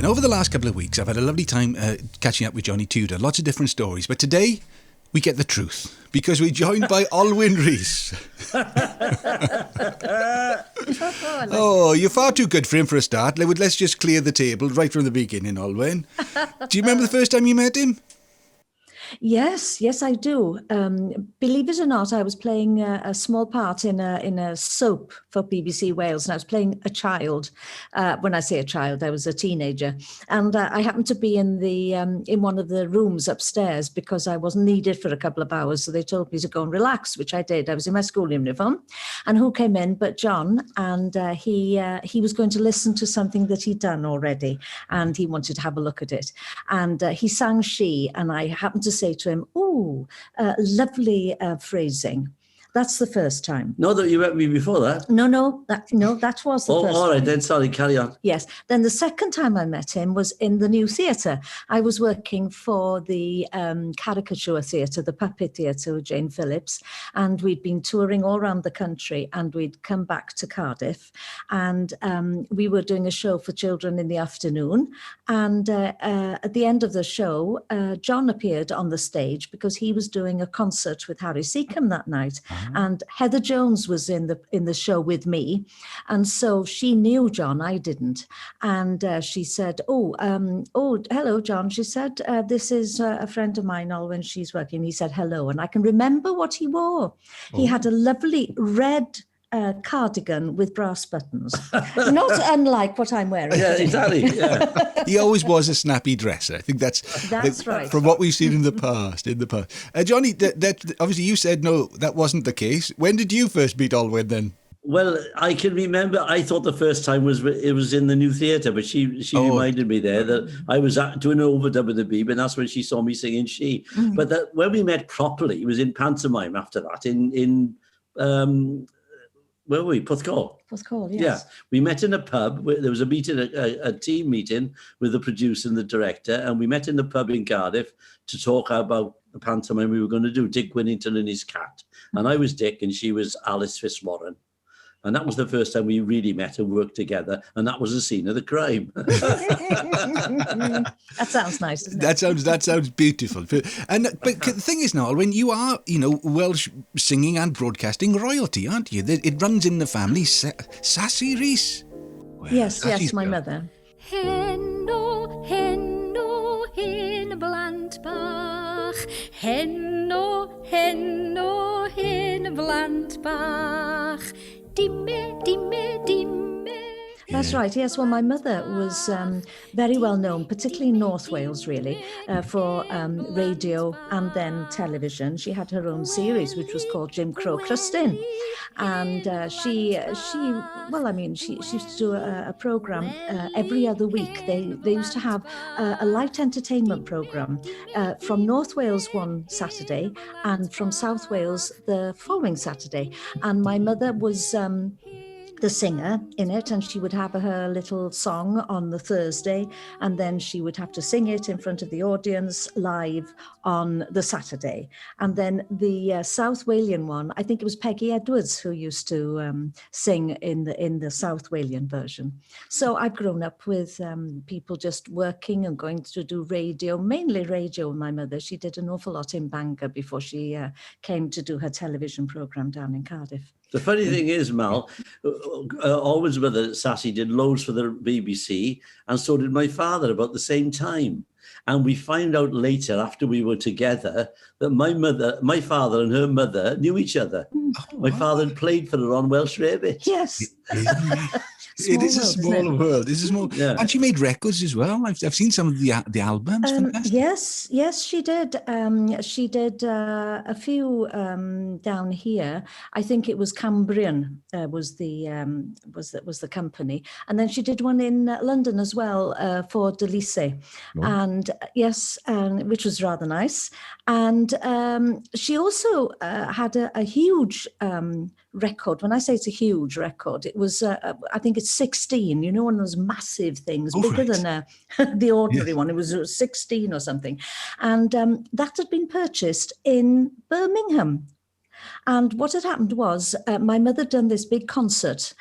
then. Over the last couple of weeks, I've had a lovely time catching up with Johnny Tudor. Lots of different stories. But today, we get the truth. Because we're joined by Olwen Rees. Oh, you're far too good for him for a start. Let's just clear the table right from the beginning, Olwen. Do you remember the first time you met him? Yes, I do. Believe it or not, I was playing a small part in a soap for BBC Wales, and I was playing a child. When I say a child, I was a teenager, and I happened to be in one of the rooms upstairs because I wasn't needed for a couple of hours. So they told me to go and relax, which I did. I was in my school uniform, and who came in but John, and he was going to listen to something that he'd done already, and he wanted to have a look at it, and he sang "She," and I happened to say to him, lovely phrasing. That's the first time. No, that you met me before that. No, that was the first all right, time. then, sorry, carry on. Yes. Then the second time I met him was in the New Theatre. I was working for the caricature theatre, the puppet theatre with Jane Phillips, and we'd been touring all around the country, and we'd come back to Cardiff, and we were doing a show for children in the afternoon, and at the end of the show, John appeared on the stage because he was doing a concert with Harry Seacombe that night. And Heather Jones was in the show with me, and so she knew John. I didn't, and she said, hello, John." She said, "This is a friend of mine, Olwen. She's working." He said hello, and I can remember what he wore. He had a lovely red cardigan with brass buttons, not unlike what I'm wearing. Yeah, exactly. Yeah. He always was a snappy dresser. I think that's right. From what we've seen in the past. Johnny, that obviously you said no, that wasn't the case. When did you first meet Olwen then? Well, I can remember. I thought the first time it was in the New Theatre, but she reminded me there that I was doing an overdub with the Beeb, and that's when she saw me singing "She." Mm-hmm. But when we met properly, it was in pantomime. After that, in where were we? Porthcawl. Porthcawl, yes. Yeah, we met in a pub. There was a meeting, a team meeting with the producer and the director, and we met in the pub in Cardiff to talk about the pantomime we were going to do, Dick Whinnington and his cat. And I was Dick, and she was Alice Fitzwarren. And that was the first time we really met and worked together, and that was the scene of the crime. That sounds nice, doesn't it? That sounds beautiful. But the thing is, Noel, when you are, Welsh singing and broadcasting royalty, aren't you? It runs in the family. Sassy Rees. Well, yes, my mother. Henno, henno, hen Blantbach. Henno, henno, hen Blantbach. Dimme, dimme, dimme. That's right, yes. Well, my mother was very well known, particularly in North Wales, really, for radio and then television. She had her own series, which was called Jim Crow Crustin. And she used to do a program every other week. They used to have a light entertainment program from North Wales one Saturday and from South Wales the following Saturday. And my mother was the singer in it, and she would have her little song on the Thursday, and then she would have to sing it in front of the audience live on the Saturday. And then the South Walian one, I think it was Peggy Edwards who used to sing in the South Walian version. So I've grown up with people just working and going to do radio, mainly radio with my mother. She did an awful lot in Bangor before she came to do her television programme down in Cardiff. The funny thing is, Mal, Olwen's mother, Sassy, did loads for the BBC, and so did my father about the same time. And we find out later, after we were together, that my father and her mother knew each other. My father had played for her on Welsh Rabbit. Yes. It is a small world. It's a small, yeah. And she made records as well. I've seen some of the albums. Yes, she did. She did a few down here. I think it was Cambrian was the company, and then she did one in London as well for Delise, and which was rather nice. And she also had a huge record. When I say it's a huge record, it was I think it's 16, one of those massive things, bigger than the ordinary one. It was 16 or something, and that had been purchased in Birmingham. And what had happened was my mother had done this big concert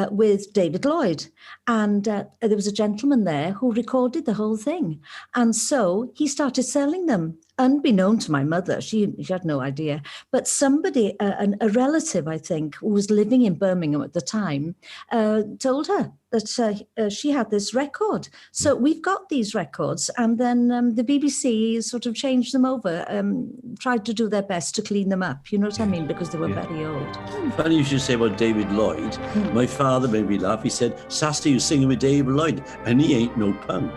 with David Lloyd. And there was a gentleman there who recorded the whole thing. And so he started selling them. Unbeknown to my mother, she had no idea. But somebody, a relative, I think, who was living in Birmingham at the time, told her that she had this record. So we've got these records. And then the BBC sort of changed them over, tried to do their best to clean them up. You know what I mean? Because they were very old. Funny you should say about David Lloyd. My father made me laugh. He said, Sassy was singing with David Lloyd, and he ain't no punk.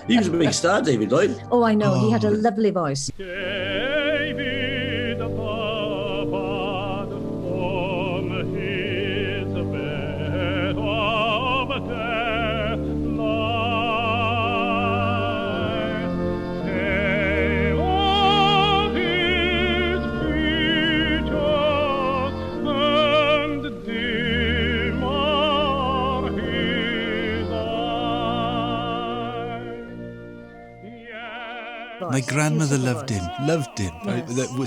He was a big star, David Lloyd. Oh, I know. He had a lovely voice. David abad from his bed of daylight. Say of his creatures and dim are his eyes. My grandmother loved him. Yes.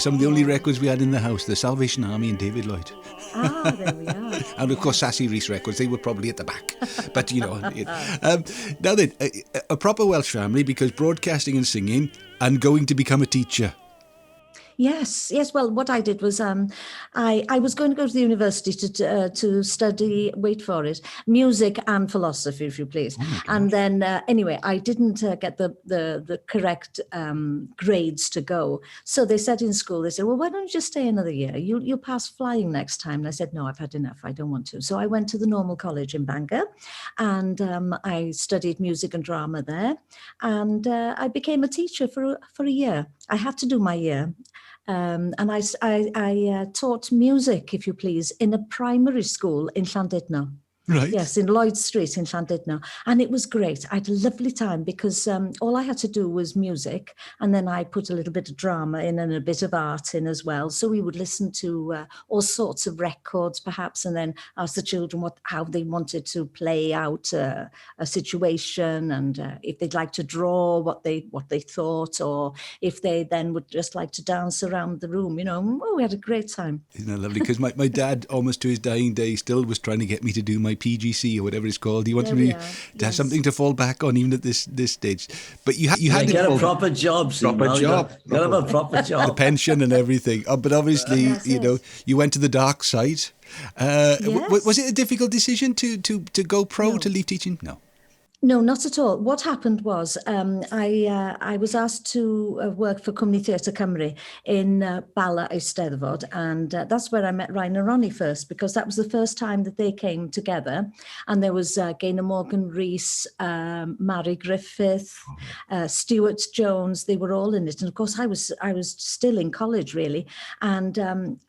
Some of the only records we had in the house, the Salvation Army and David Lloyd. Ah, there we are. And of course, Sassy Rees records, they were probably at the back. But, you know. Now then, a proper Welsh family, because broadcasting and singing and going to become a teacher. Yes. Well, what I did was I was going to go to the university to study, wait for it, music and philosophy, if you please. And then anyway, I didn't get the correct grades to go. So they said in school, they said, well, why don't you just stay another year? You'll pass flying next time. And I said, no, I've had enough. I don't want to. So I went to the normal college in Bangor and I studied music and drama there. And I became a teacher for a year. I had to do my year. And I taught music, if you please, in a primary school in Llandudno. Right. Yes, in Lloyd Street in Llandudno. And it was great. I had a lovely time because all I had to do was music. And then I put a little bit of drama in and a bit of art in as well. So we would listen to all sorts of records, perhaps, and then ask the children how they wanted to play out a situation and if they'd like to draw what they thought, or if they then would just like to dance around the room. You know, we had a great time. Isn't that lovely? Because my dad, almost to his dying day, still was trying to get me to do my PGC or whatever it's called. He wanted me to have something to fall back on, even at this stage. But you had to get a proper job. Proper job. You got to have a proper job. The pension and everything. But obviously, you went to the dark side. Yes. Was it a difficult decision to go pro, to leave teaching? No. No, not at all. What happened was I was asked to work for Cwmni Theatr Cymru in Bala Eisteddfod, and that's where I met Ryan and Ronnie first, because that was the first time that they came together. And there was Olwen Rees, Mary Griffith, Stuart Jones. They were all in it, and of course I was still in college really, and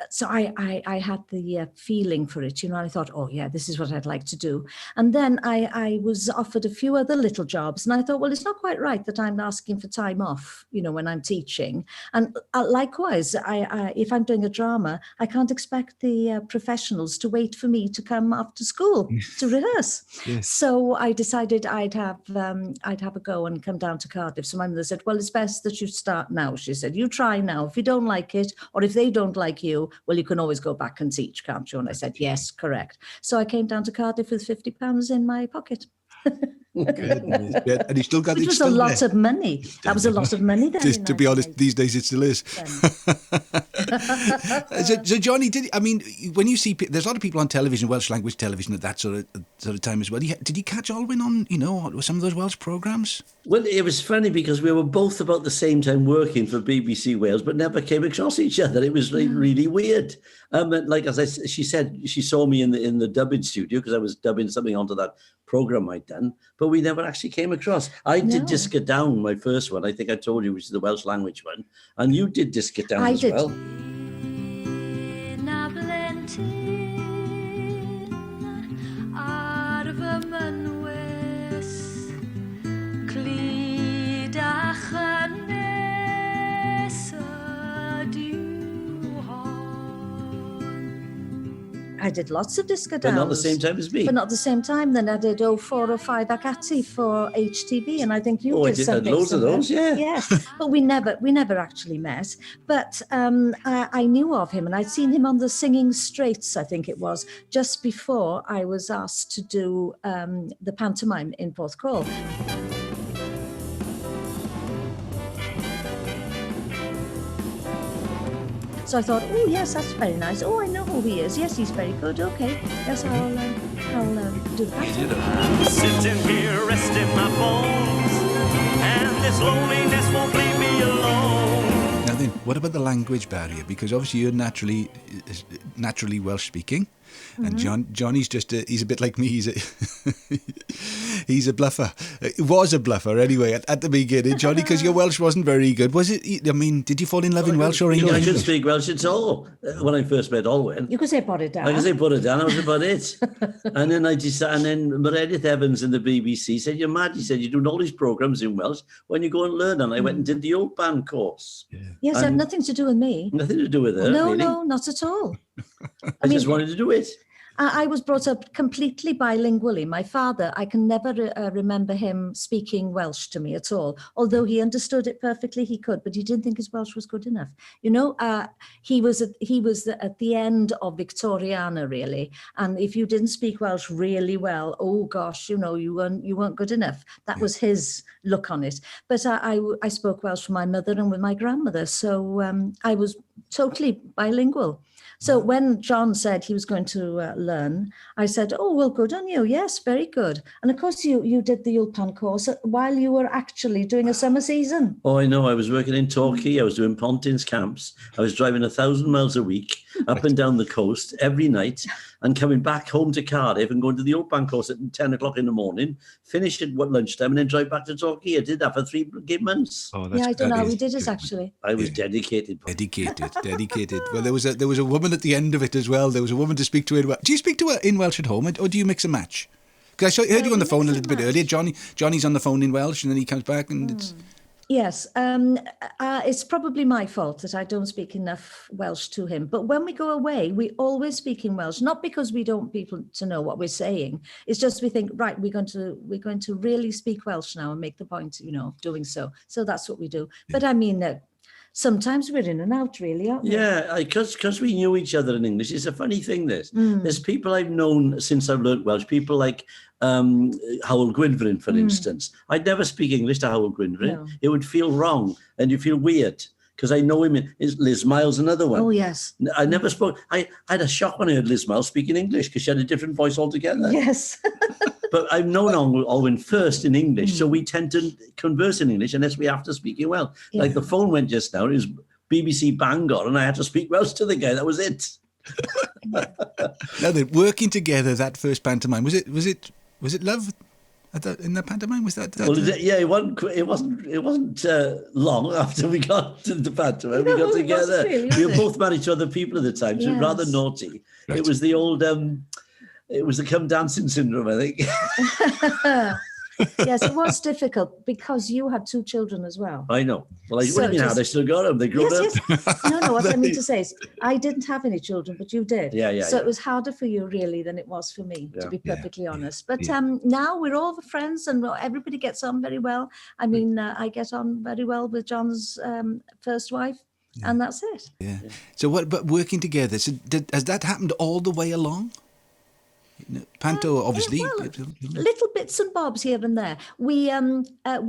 so I had the feeling for it, you know. And I thought, oh yeah, this is what I'd like to do. And then I was offered a few other little jobs, and I thought, well, it's not quite right that I'm asking for time off, you know, when I'm teaching. And likewise, I if I'm doing a drama, I can't expect the professionals to wait for me to come after school to rehearse. Yes. So I decided I'd have a go and come down to Cardiff. So my mother said, well, it's best that you start now. She said, you try now. If you don't like it, or if they don't like you, well, you can always go back and teach, can't you? And I said, yes, correct. So I came down to Cardiff with £50 in my pocket. Goodness. Yeah, and he still got Which it. was a lot of money. That was a lot of money then. Just to be honest, these days it still is. So Johnny, when you see, there's a lot of people on television, Welsh language television at that sort of time as well. Did you catch Olwen on, some of those Welsh programmes? Well, it was funny because we were both about the same time working for BBC Wales, but never came across each other. It was really weird. Like she said, she saw me in the dubbing studio because I was dubbing something onto that programme I'd done, but we never actually came across. I did Disc It Down, my first one. I think I told you, which is the Welsh language one, and you did Disc It Down as well. I did lots of disco But downs. not the same time as me. But not the same time. Then I did 0405 Akati for HTV, and I think you Oh, I did did something. loads of those, yeah. Yes, but we never actually met. But I knew of him, and I'd seen him on the Singing Straits, I think it was, just before I was asked to do the pantomime in Fourth Call. So I thought, oh yes, that's very nice. Oh, I know who he is. Yes, he's very good. Okay, yes, I'll do the pantomime. Sitting here resting my bones, and this loneliness won't leave me alone. Now then, what about the language barrier? Because obviously you're naturally Welsh speaking, and Johnny's he's a bit like me. He's a bluffer. He was a bluffer anyway at the beginning, Johnny, because your Welsh wasn't very good. Was it? I mean, did you fall in love in Welsh or English? I couldn't speak Welsh at all when I first met Olwen. You could say put it down. I could say put it down, that was about it. And then and then Meredith Evans in the BBC said, "You're mad." He said, "You're doing all these programmes in Welsh when you go and learn." And I went and did the old band course. Yeah. Yes, it had nothing to do with me. Nothing to do with her, No, really. no, not at all. I just wanted to do it. I was brought up completely bilingually. My father, I can never remember him speaking Welsh to me at all. Although he understood it perfectly, he could, but he didn't think his Welsh was good enough. You know, he was at the end of Victoriana, really. And if you didn't speak Welsh really well, oh gosh, you know, you weren't good enough. That was his look on it. But I spoke Welsh with my mother and with my grandmother, so I was totally bilingual. So when John said he was going to learn, I said, "Oh, well, good on you. Yes, very good." And of course, you did the Ulpan course while you were actually doing a summer season. Oh, I know. I was working in Torquay. I was doing Pontins camps. I was driving 1,000 miles a week up and down the coast every night and coming back home to Cardiff and going to the Ulpan course at 10 o'clock in the morning, finish at lunchtime and then drive back to Torquay. I did that for 3 months. Oh, Yeah, I don't know how we did it actually. I was dedicated. Dedicated. Well, there was a woman at the end of it as well. There was a woman to speak to in Welsh. Do you speak to her in Welsh at home, or do you mix and match? Because I heard you on the phone a little bit earlier. Johnny's on the phone in Welsh, and then he comes back, and it's... Yes, it's probably my fault that I don't speak enough Welsh to him. But when we go away, we always speak in Welsh, not because we don't want people to know what we're saying. It's just we think, right, we're going to really speak Welsh now and make the point, you know, of doing so. So that's what we do. But I mean, sometimes we're in and out, really, aren't we? Yeah, because we knew each other in English. It's a funny thing, this. There's people I've known since I've learned Welsh, people like Howell Gwynfryn, for instance. I'd never speak English to Howell Gwynfryn. No. It would feel wrong and you feel weird because I know him. Liz Miles, another one. Oh, yes. I never spoke. I had a shock when I heard Liz Miles speaking English because she had a different voice altogether. Yes. But I've known Olwen first in English, so we tend to converse in English unless we have to speak it well. Yeah. Like the phone went just now, it was BBC Bangor, and I had to speak Welsh to the guy. That was it. Now then, working together, that first pantomime, was it love in the pantomime? Was that? Well, yeah, it wasn't long after we got to the pantomime. No, we got together. Really, we were both married to other people at the time, so it was rather naughty. Right. It was the old. It was the come dancing syndrome, I think. Yes, it was difficult because you had 2 children as well. I know. Well, what do you mean had? I still got them. They grew up. Yes. No, what I mean to say is I didn't have any children, but you did. Yeah. So it was harder for you, really, than it was for me, to be perfectly honest. But now we're all friends and everybody gets on very well. I mean, I get on very well with John's first wife. Yeah. And that's it. Yeah. So but working together, so has that happened all the way along? Panto, obviously. Well, little bits and bobs here and there. We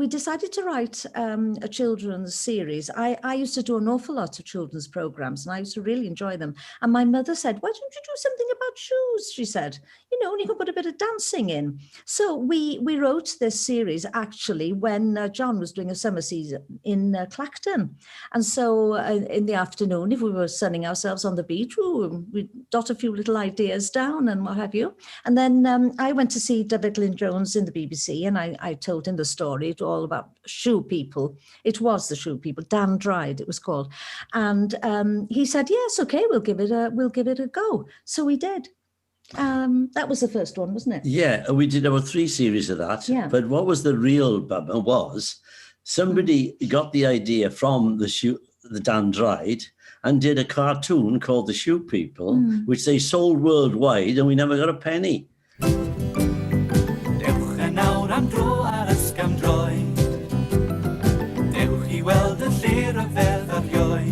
decided to write a children's series. I used to do an awful lot of children's programs, and I used to really enjoy them. And my mother said, "Why don't you do something about shoes?" She said, "You know, and you can put a bit of dancing in." So we wrote this series actually when John was doing a summer season in Clacton, and so in the afternoon, if we were sunning ourselves on the beach, we'd dot a few little ideas down and what have you. And then I went to see David Glyn Jones in the BBC, and I told him the story all about shoe people. It was the shoe people, Dan Dried, it was called. And he said, "Yes, okay, we'll give it a go." So we did. That was the first one, wasn't it? Yeah, we did about 3 series of that. Yeah. But what was the real bummer was somebody got the idea from the Dan Dried and did a cartoon called The Shoe People, which they sold worldwide, and we never got a penny. Dewch yn awr am dro ar ysgam droi. Dewch I weld y lle ryfedd ar ioi.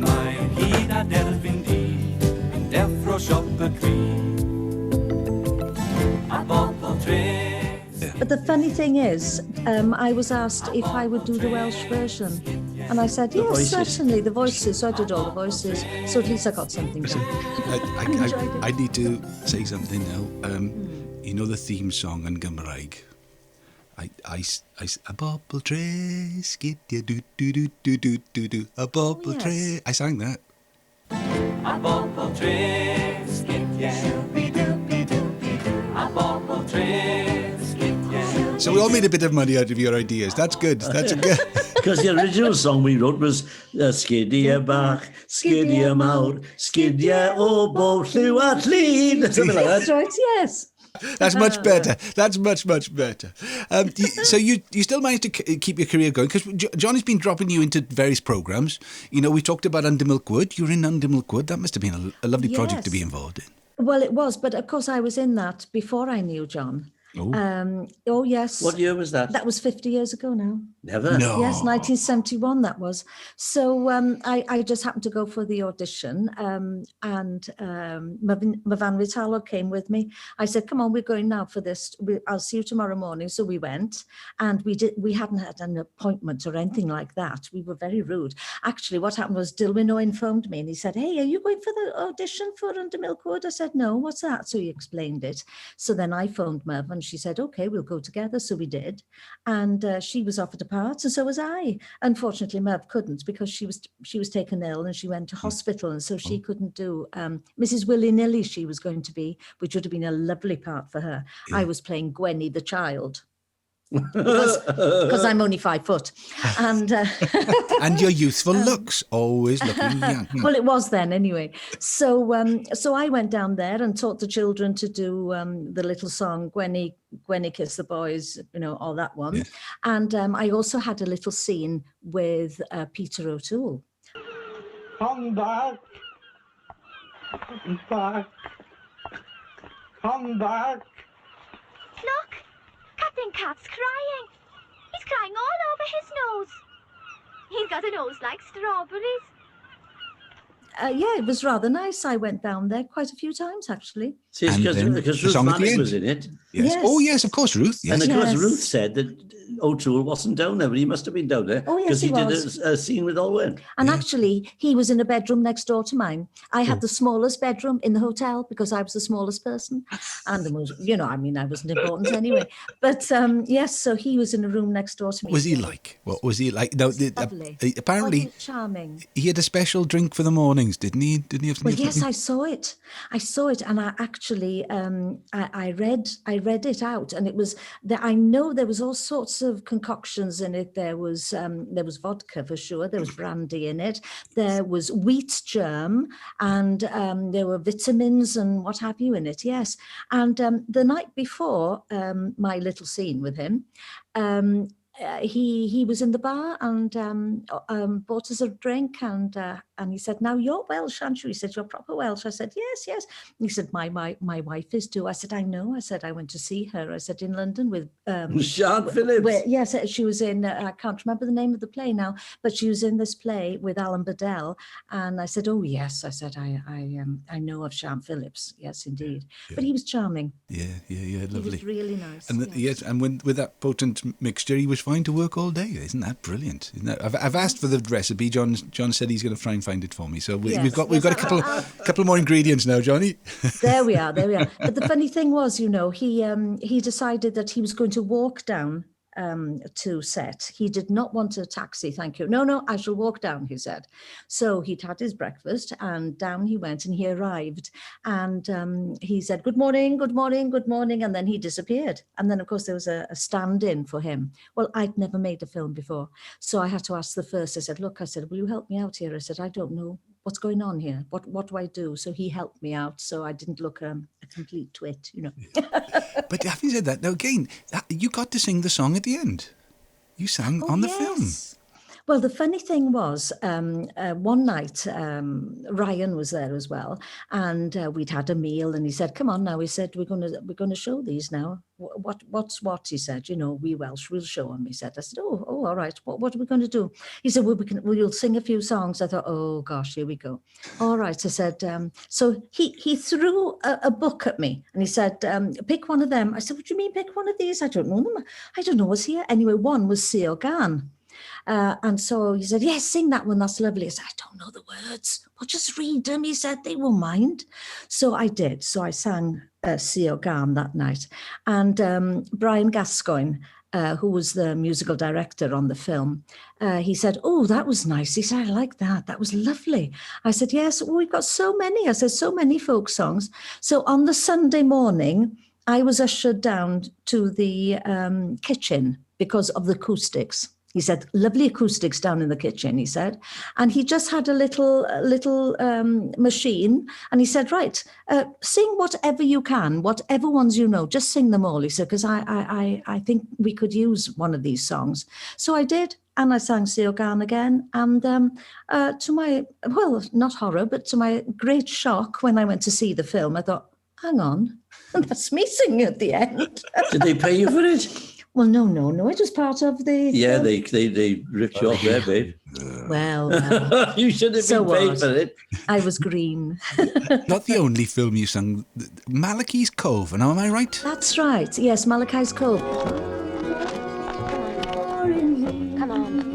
Mae hyd a derfyn di yn deffro siop y cri. A bobl tres. But the funny thing is, I was asked if I would do the Welsh version. And I said, yes, voices. certainly, the voices. So I did all the voices. So at least I got something done. I need to say something now. You know the theme song in Gymraeg? A bobl tres, gyda do do do do do do do. A bobl yes. tres. I sang that. A bobl tres, gyda a bobl tres, gyda. So we all made a bit of money out of your ideas. That's good. That's good. Because the original song we wrote was Sgidia bach, Sgidia mawr, Sgidia o bob lliw a llun. Something like That's that. right, yes. That's much better. That's much better. So you still managed to keep your career going because Johnny's been dropping you into various programs. You know, we talked about Under Milkwood. You're in Under Milkwood. That must have been a lovely project to be involved in. Well, it was, but of course I was in that before I knew John. Oh, yes. What year was that? That was 50 years ago now. Never. No. Yes, 1971 that was. So I just happened to go for the audition and Mavan Vitalo came with me. I said, come on, we're going now for this. I'll see you tomorrow morning. So we went and we hadn't had an appointment or anything like that. We were very rude. Actually, what happened was Dilwyn Owen phoned me and he said, hey, are you going for the audition for Under Milkwood? I said, no, what's that? So he explained it. So then I phoned Mav and she said, okay, we'll go together. So we did. And she was offered a part and so was I. Unfortunately, Mav couldn't because she was taken ill and she went to hospital and so she couldn't do Mrs. Willy-nilly she was going to be, which would have been a lovely part for her. Yeah. I was playing Gwenny the child. Because I'm only 5 foot. And and your youthful looks, always looking young. Well, it was then anyway. So so I went down there and taught the children to do the little song, Gwenny Kiss the Boys, you know, all that one. Yes. And I also had a little scene with Peter O'Toole. Come back. Come back. Look, Captain Cat's crying. He's crying all over his nose. He's got a nose like strawberries. Yeah, it was rather nice. I went down there quite a few times, actually. See, because Ruth Malik was in it. Yes. Yes. Oh, yes, of course, Ruth. Yes. And of course, Ruth said that O'Toole wasn't down there, but he must have been down there. Oh, yes, he did a scene with Olwen. And actually, he was in a bedroom next door to mine. I had the smallest bedroom in the hotel because I was the smallest person. And there was, you know, I mean, I wasn't important anyway. But yes, so he was in a room next door to me. Was he like? What was he like? No, apparently, charming. He had a special drink for the mornings, didn't he? Didn't he have something? Well, yes, I saw it, and I actually, I read it out, and it was that I know there was all sorts of concoctions in it. There was vodka for sure. There was brandy in it. There was wheat germ, and there were vitamins and what have you in it. Yes, and the night before my little scene with him. He was in the bar and bought us a drink and he said, now you're Welsh, aren't you? He said, you're proper Welsh. I said, yes. And he said, my wife is too. I said, I know. I said, I went to see her. I said, in London with Sian Phillips. Yes, she was in, I can't remember the name of the play now, but she was in this play with Alan Bedell. And I said, oh yes. I said, I know of Sian Phillips. Yes, indeed. Yeah. But he was charming. Yeah, lovely. He was really nice. And yes, and with that potent mixture, he was fine to work all day. Isn't that brilliant? Isn't that? I've asked for the recipe. John said he's going to try and find it for me. So we've got a couple more ingredients now, Johnny. There we are. But the funny thing was, you know, he decided that he was going to walk down to set. He did not want a taxi, thank you. No, I shall walk down, he said. So he'd had his breakfast and down he went and he arrived and he said, good morning. And then he disappeared. And then, of course, there was a stand-in for him. Well, I'd never made a film before. So I had to ask the first. I said, look, will you help me out here? I said, I don't know what's going on here. What do I do? So he helped me out. So I didn't look a complete twit, you know. But having said that, now again, you got to sing the song at the end. You sang on the film. Well, the funny thing was, one night Ryan was there as well, and we'd had a meal, and he said, "Come on now," he said, "We're gonna show these now." What's what? He said, "You know, we Welsh, we'll show them." He said. I said, "Oh, all right. What are we going to do?" He said, "Well, we'll sing a few songs." I thought, "Oh gosh, here we go." All right, I said. So he threw a book at me, and he said, "Pick one of them." I said, "What do you mean, pick one of these? I don't know them. I don't know what's here." Anyway, one was Seo Gan. And so he said, "Yes, sing that one. That's lovely." I said, "I don't know the words." "Well, just read them." He said, "They won't mind." So I did. So I sang Seo Gan that night. And Brian Gascoigne, who was the musical director on the film, he said, "Oh, that was nice." He said, "I like that. That was lovely." I said, "Yes, well, we've got so many." I said, "So many folk songs." So on the Sunday morning, I was ushered down to the kitchen because of the acoustics. He said, "Lovely acoustics down in the kitchen," he said. And he just had a little machine. And he said, "Right, sing whatever you can, whatever ones you know, just sing them all." He said, "Because I think we could use one of these songs." So I did. And I sang Seo Gan again. And to my, well, not horror, but to my great shock, when I went to see the film, I thought, hang on, that's me singing at the end. Did they pay you for it? Well, no. It was part of the... Yeah, they ripped you off there, babe. Well, you should have so been paid what? for it. I was green. Not the only film you sang. Malachi's Cove, now am I right? That's right. Yes, Malachi's Cove. Come on.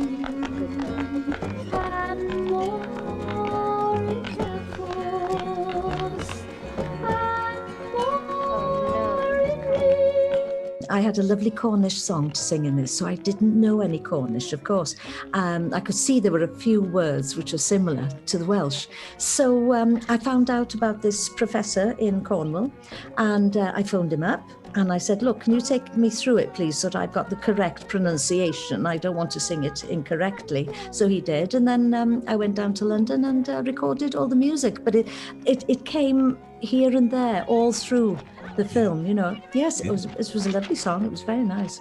I had a lovely Cornish song to sing in this, so I didn't know any Cornish, of course. I could see there were a few words which are similar to the Welsh. So I found out about this professor in Cornwall, and I phoned him up. And I said, "Look, can you take me through it, please, so that I've got the correct pronunciation? I don't want to sing it incorrectly." So he did. And then I went down to London and recorded all the music. But it came here and there all through the film, you know. Yes, it was a lovely song. It was very nice.